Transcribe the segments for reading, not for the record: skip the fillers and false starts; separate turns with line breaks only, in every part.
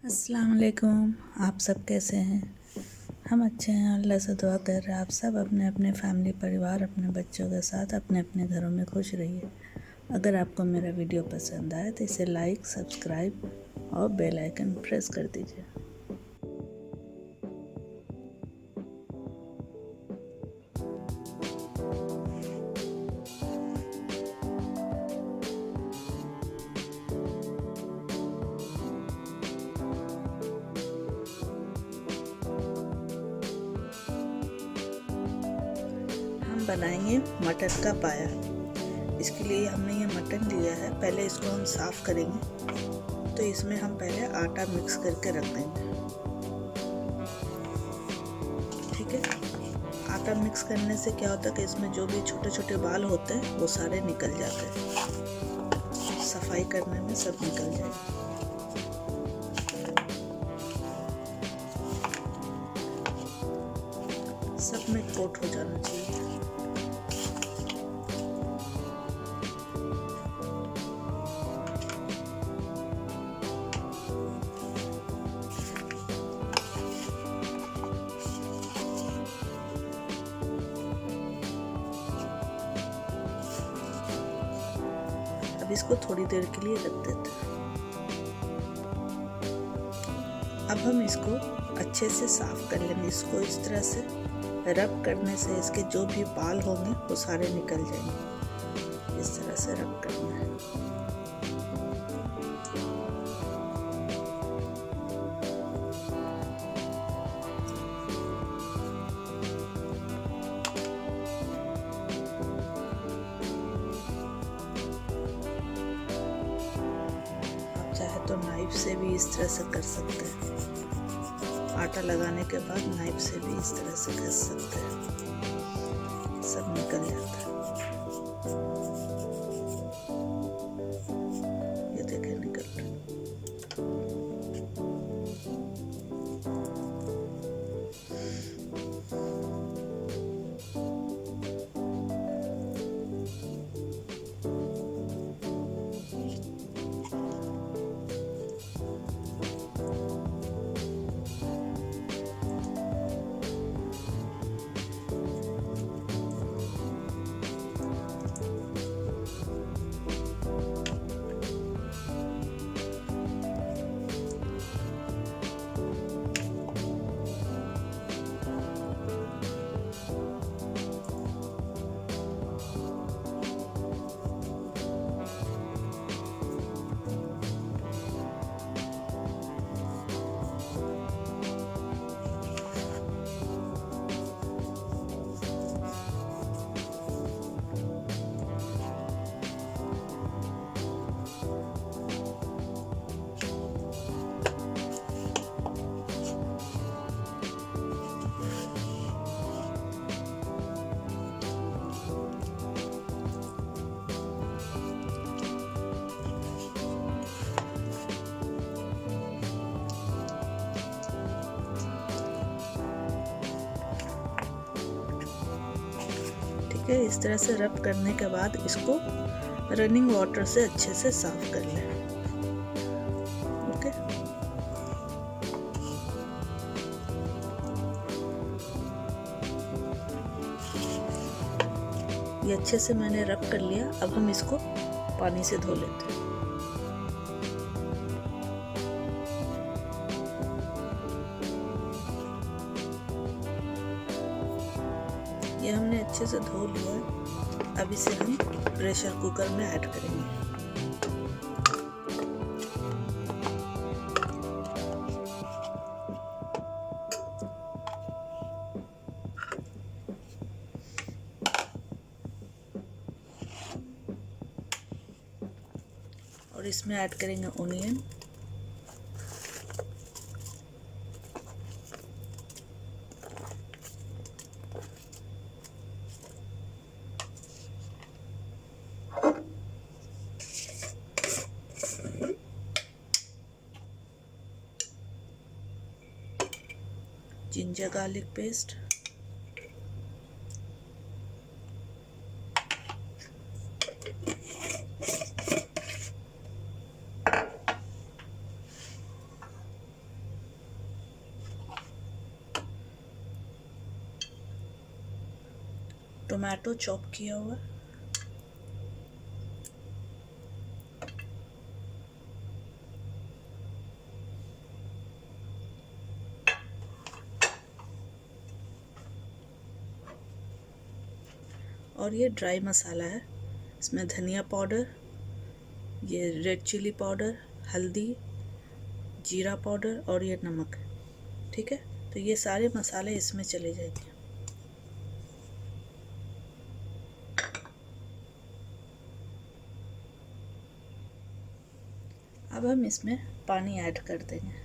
अस्सलाम वालेकुम। आप सब कैसे हैं? हम अच्छे हैं, अल्लाह से दुआ कर रहे हैं आप सब अपने अपने फैमिली परिवार अपने बच्चों के साथ अपने अपने घरों में खुश रहिए। अगर आपको मेरा वीडियो पसंद आए तो इसे लाइक, सब्सक्राइब और बेल आइकन प्रेस कर दीजिए। हम बनाएंगे मटर का पाया। इसके लिए हमने ये मटन लिया है। पहले इसको हम साफ़ करेंगे। तो इसमें हम पहले आटा मिक्स करके रख देंगे। ठीक है, आटा मिक्स करने से क्या होता है कि इसमें जो भी छोटे छोटे बाल होते हैं वो सारे निकल जाते हैं। सफाई करने में सब निकल जाएगा। सब में कोट हो जाना चाहिए। अब इसको थोड़ी देर के लिए रख देते हैं। अब हम इसको अच्छे से साफ कर लेंगे। इसको इस तरह से रब करने से इसके जो भी बाल होंगे वो सारे निकल जाएंगे। इस तरह से रब करना है। चाहे तो नाइफ से भी इस तरह से कर सकते हैं। आटा लगाने के बाद नाइफ से भी इस तरह से घस सकते हैं। सब निकल जाता है। ये देखें निकल रहा है। ठीक है, इस तरह से रब करने के बाद इसको रनिंग वाटर से अच्छे से साफ कर लें। ओके, ये अच्छे से मैंने रब कर लिया। अब हम इसको पानी से धो लेते हैं। ये हमने अच्छे से धो लिया है। अब इसे हम प्रेशर कुकर में ऐड करेंगे। और इसमें ऐड करेंगे onion, ginger garlic paste, tomato chop किया हुआ, और ये ड्राई मसाला है। इसमें धनिया पाउडर, ये रेड चिली पाउडर, हल्दी, जीरा पाउडर और ये नमक है। ठीक है, तो ये सारे मसाले इसमें चले जाएंगे। अब हम इसमें पानी ऐड कर देंगे।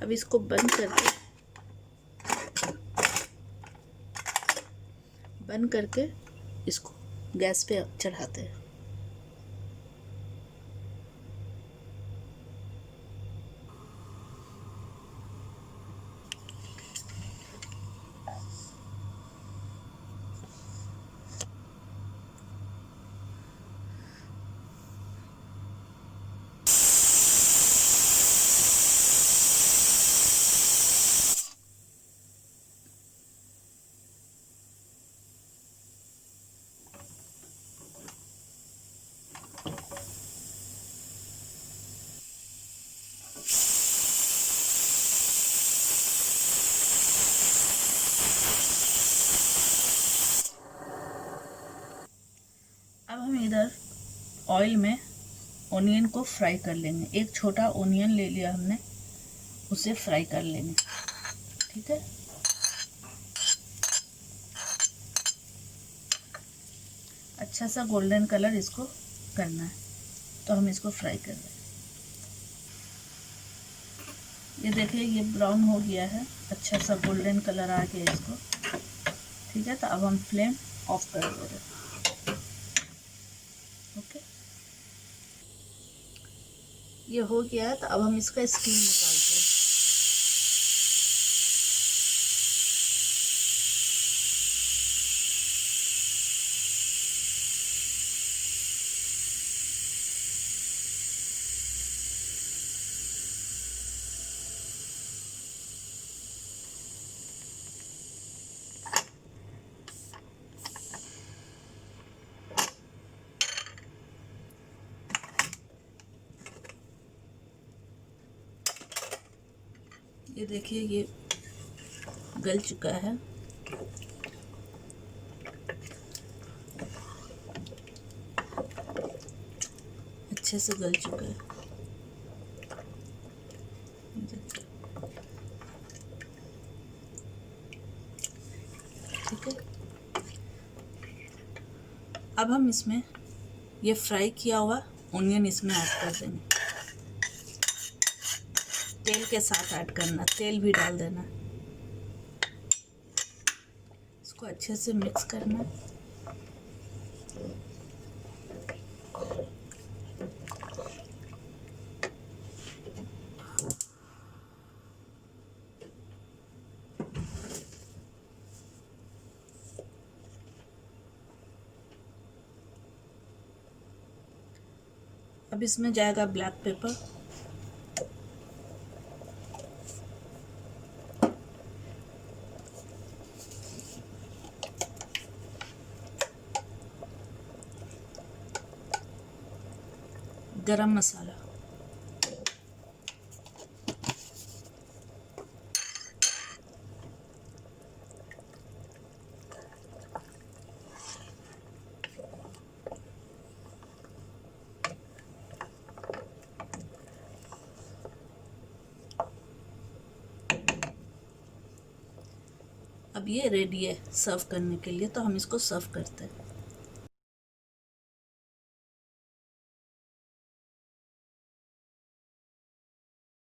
अब इसको बंद करके इसको गैस पे चढ़ाते हैं। अब हम इधर ऑयल में ओनियन को फ्राई कर लेंगे। एक छोटा ओनियन ले लिया हमने, उसे फ्राई कर लेंगे। ठीक है, अच्छा सा गोल्डन कलर इसको करना है, तो हम इसको फ्राई कर रहे हैं। ये देखिए, ये ब्राउन हो गया है, अच्छा सा गोल्डन कलर आ गया इसको। ठीक है, तो अब हम फ्लेम ऑफ कर दे रहे हैं। ओके, ये हो गया है, तो अब हम इसका स्किन निकालते हैं। ये देखिए, ये गल चुका है। अच्छे से गल चुका है। ठीक है, अब हम इसमें ये फ्राई किया हुआ ओनियन इसमें ऐड कर देंगे। तेल के साथ ऐड करना, तेल भी डाल देना। इसको अच्छे से मिक्स करना। अब इसमें जाएगा ब्लैक पेपर, गरम मसाला, अब ये रेडी है सर्व करने के लिए, तो हम इसको सर्व करते हैं।